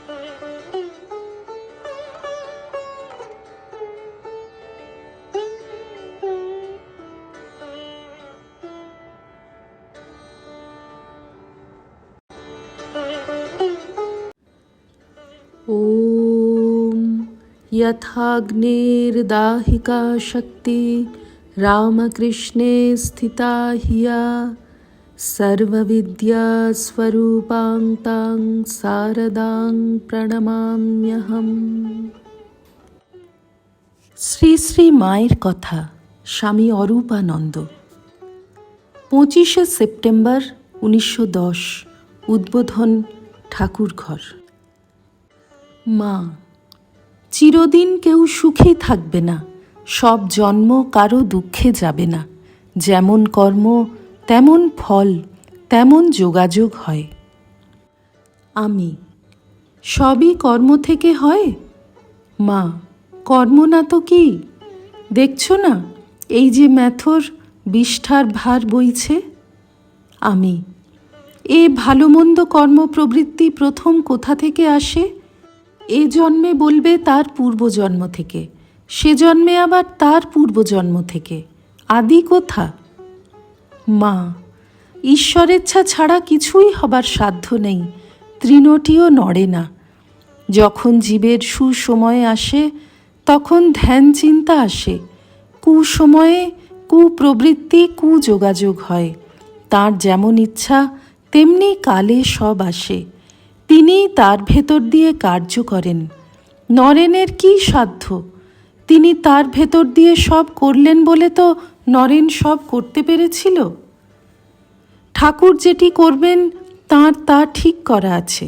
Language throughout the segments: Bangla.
ॐ यथाग्नेर्दाहिका शक्ति रामकृष्णे स्थिता हिया सर्वविद्यास्वरूपां तां शारदां প্রণমাম্যহম। শ্রী শ্রী মায়ের কথা, স্বামী অরূপানন্দ। 25শে সেপ্টেম্বর 1910, উদ্বোধন ঠাকুরঘর। মা, চিরদিন কেউ সুখী থাকবে না, সব জন্ম কারো দুঃখে যাবে না। যেমন কর্ম তেমন ফল, তেমন যোগাযোগ হয়। আমি, সবই কর্ম থেকে হয়? মা, কর্ম না তো কি? দেখছো না, এই যে ম্যাথর বিষ্ঠার ভার বইছে। আমি, এ ভালো মন্দ কর্ম প্রবৃত্তি প্রথম কোথা থেকে আসে? এ জন্মে বলবে তার পূর্বজন্ম থেকে, সে জন্মে আবার তার পূর্বজন্ম থেকে। আদি কোথা? মা, ঈশ্বরেচ্ছা ছাড়া কিছুই হবার সাধ্য নেই, তৃণটিও নড়ে না। যখন জীবের সুসময়ে আসে তখন ধ্যান চিন্তা আসে, কুসময়ে কুপ্রবৃত্তি কুযোগাযোগ হয়। তার যেমন ইচ্ছা তেমনি কালে সব আসে, তিনি তার ভেতর দিয়ে কার্য করেন। নরেনের কি সাধ্য? তিনি তার ভেতর দিয়ে সব করলেন বলে তো নরেন সব করতে পেরেছিল। ঠাকুর যেটি করবেন তাঁর তা ঠিক করা আছে,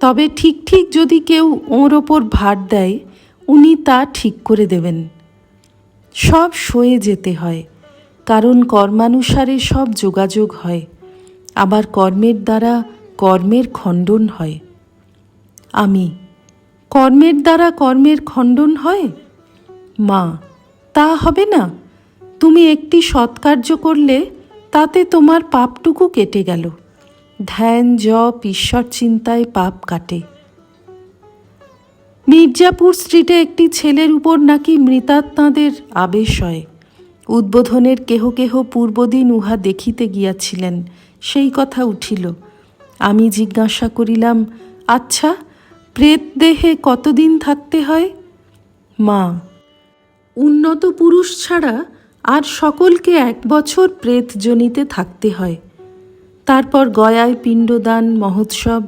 তবে ঠিক ঠিক যদি কেউ ওর ওপর ভার দেয়, উনি তা ঠিক করে দেবেন। সব সয়ে যেতে হয়, কারণ কর্মানুসারে সব যোগাযোগ হয়, আবার কর্মের দ্বারা কর্মের খণ্ডন হয়। আমি, কর্মের দ্বারা কর্মের খণ্ডন হয়? মা, তা হবে না। তুমি একটি সৎকার্য করলে তাতে তোমার পাপটুকু কেটে গেল। ধ্যান জপ ঈশ্বর চিন্তায় পাপ কাটে। মির্জাপুর স্ট্রিটে একটি ছেলের উপর নাকি মৃতাত্মাদের আবেশ হয়। উদ্বোধনের কেহ কেহ পূর্বদিন উহা দেখিতে গিয়াছিলেন, সেই কথা উঠিল। আমি জিজ্ঞাসা করিলাম, আচ্ছা, প্রেত দেহে কতদিন থাকতে হয়? মা, উন্নত পুরুষ ছাড়া আর সকলকে 1 বছর প্রেতজনিতে থাকতে হয়। তারপর গয়ায় পিণ্ডদান মহোৎসব,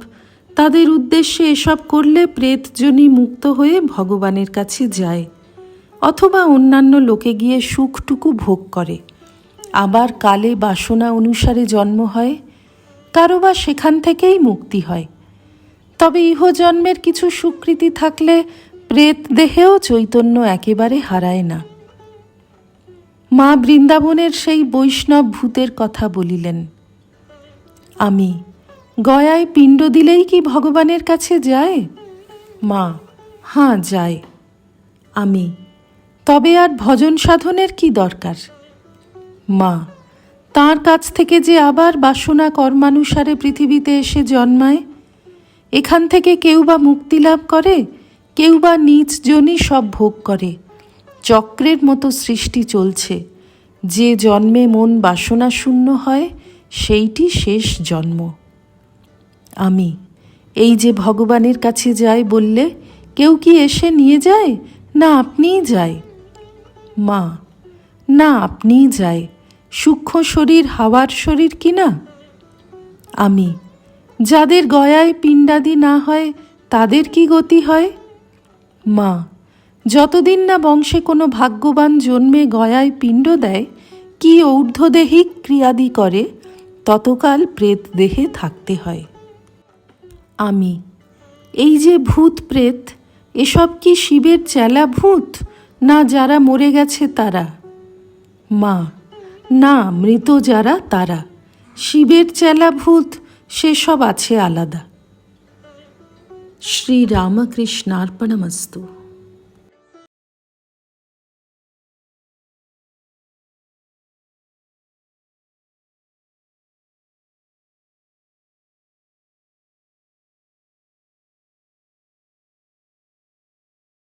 তাদের উদ্দেশ্যে এসব করলে প্রেতজনি মুক্ত হয়ে ভগবানের কাছে যায়, অথবা অন্যান্য লোকে গিয়ে সুখটুকু ভোগ করে। আবার কালে বাসনা অনুসারে জন্ম হয়, কারো বা সেখান থেকেই মুক্তি হয়। তবে ইহজন্মের কিছু সুকৃতি থাকলে প্রেত দেহেও চৈতন্য একেবারে হারায় না। মা বৃন্দাবনের সেই বৈষ্ণব ভূতের কথা বলিলেন। আমি, গয়ায় পিণ্ড দিলেই কি ভগবানের কাছে যায়? মা, হাঁ যায়। আমি, তবে আর ভজন সাধনের কি দরকার? মা, তাঁর কাছ থেকে যে আবার বাসনা কর্মানুসারে পৃথিবীতে এসে জন্মায়, এখান থেকে কেউ বা মুক্তি লাভ করে, কেউ বা নিজ জনই সব ভোগ করে। চক্রের মতো সৃষ্টি চলছে। যে জন্মে মন বাসনা শূন্য হয় সেইটি শেষ জন্ম। আমি, এই যে ভগবানের কাছে যায় বললে, কেউ কি এসে নিয়ে যায়, না আপনিই যায়? মা, না আপনিই যায়। সূক্ষ্ম শরীর হাওয়ার শরীর কি না? আমি, যাদের গয়ায় পিণ্ডাদি না হয় তাদের কি গতি হয়? মা, যতদিন না বংশে কোনো ভাগ্যবান জন্মে গয়ায় পিণ্ড দেয়, কি ঊর্ধ্বদেহিক ক্রিয়াদি করে, ততকাল প্রেত দেহে থাকতে হয়। আমি, এই যে ভূত প্রেত, এসব কি শিবের চেলা ভূত, না যারা মরে গেছে তারা? মা, না, মৃত যারা তারা। শিবের চেলা ভূত সেসব আছে আলাদা। শ্রী রামকৃষ্ণার্পণমস্তু।